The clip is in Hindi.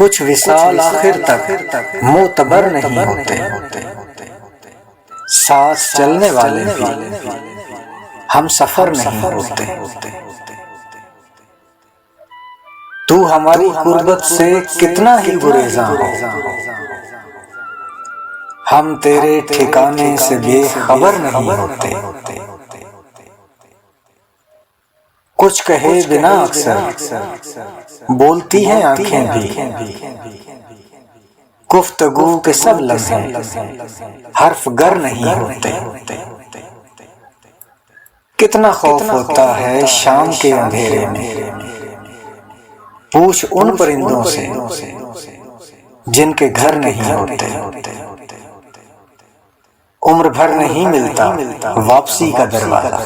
कुछ विसाल आखिर तक मोतबर नहीं होते, साथ चलने वाले भी हम सफर नहीं होते। तू हमारी गुर्बत से कितना ही गुरेज़ां हो, हम तेरे ठिकाने से बेखबर नहीं होते। कुछ कहे बिना अक्सर बोलती हैं आंखें भी, गुफ्तगू के सब लम्हे हर्फ गर नहीं होते। कितना खौफ होता है शाम के अंधेरे में, पूछ उन परिंदों से जिनके घर नहीं होते। उम्र भर नहीं मिलता वापसी का दरवाजा,